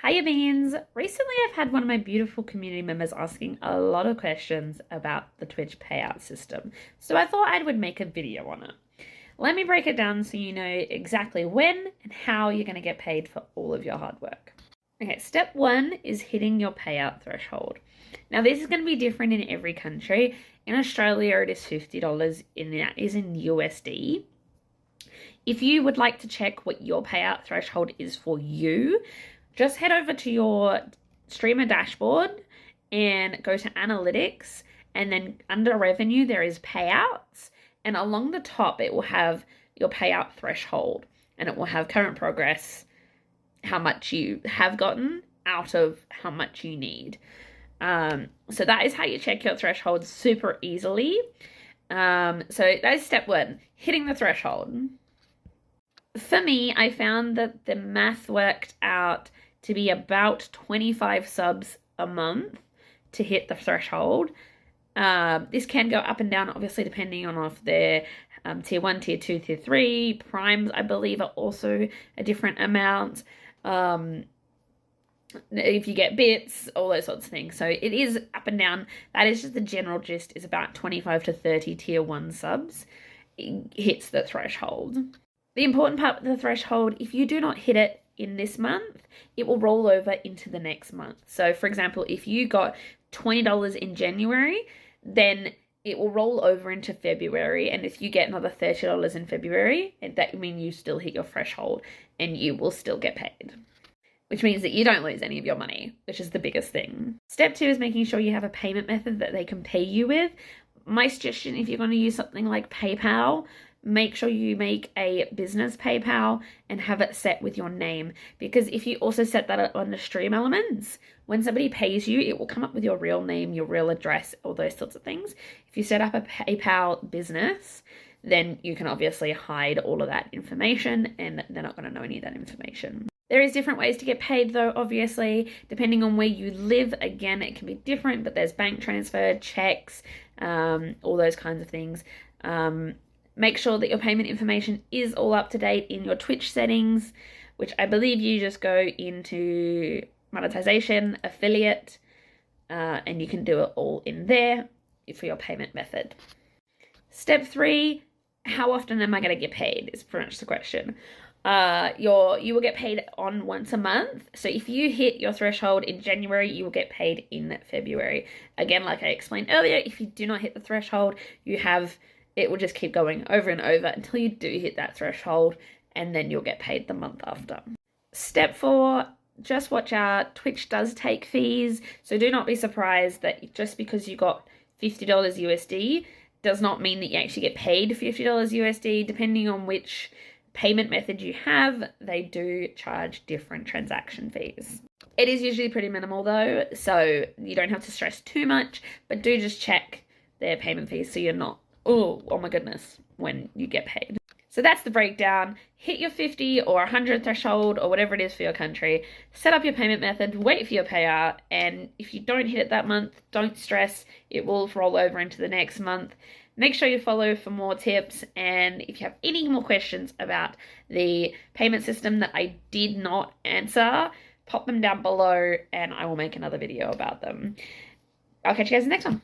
Hiya beans! Recently I've had one of my beautiful community members asking a lot of questions about the Twitch payout system, so I thought I would make a video on it. Let me break it down so you know exactly when and how you're going to get paid for all of your hard work. Okay, step one is hitting your payout threshold. Now this is going to be different in every country. In Australia it is $50, and that is in USD. If you would like to check what your payout threshold is for you, just head over to your streamer dashboard and go to analytics, and then under revenue there is payouts, and along the top it will have your payout threshold, and it will have current progress, how much you have gotten out of how much you need. So that is how you check your threshold super easily. So that is step one, hitting the threshold. For me, I found that the math worked out to be about 25 subs a month to hit the threshold. This can go up and down, obviously, depending on if they're tier 1, tier 2, tier 3. Primes, I believe, are also a different amount. If you get bits, all those sorts of things. So it is up and down. That is just the general gist, is about 25 to 30 tier 1 subs hits the threshold. The important part of the threshold, if you do not hit it in this month, it will roll over into the next month. So for example, if you got $20 in January, then it will roll over into February. And if you get another $30 in February, that means you still hit your threshold and you will still get paid, which means that you don't lose any of your money, which is the biggest thing. Step two is making sure you have a payment method that they can pay you with. My suggestion, if you're going to use something like PayPal, make sure you make a business PayPal and have it set with your name, because if you also set that on the stream elements, when somebody pays you, it will come up with your real name, your real address, all those sorts of things. If you set up a PayPal business, then you can obviously hide all of that information and they're not going to know any of that information. There is different ways to get paid though, obviously, depending on where you live. Again, it can be different, but there's bank transfer, checks, all those kinds of things. Make sure that your payment information is all up to date in your Twitch settings, which I believe you just go into monetization, affiliate, and you can do it all in there for your payment method. Step three, how often am I going to get paid is pretty much the question. You will get paid on once a month. So if you hit your threshold in January, you will get paid in February. Again, like I explained earlier, if you do not hit the threshold, it will just keep going over and over until you do hit that threshold, and then you'll get paid the month after. Step four, just watch out. Twitch does take fees, so do not be surprised that just because you got $50 USD does not mean that you actually get paid $50 USD. Depending on which payment method you have, they do charge different transaction fees. It is usually pretty minimal though, so you don't have to stress too much, but do just check their payment fees so you're not, oh my goodness, when you get paid. So that's the breakdown. Hit your 50 or 100 threshold or whatever it is for your country. Set up your payment method, wait for your payout, and if you don't hit it that month, don't stress. It will roll over into the next month. Make sure you follow for more tips, and if you have any more questions about the payment system that I did not answer, pop them down below and I will make another video about them. I'll catch you guys in the next one.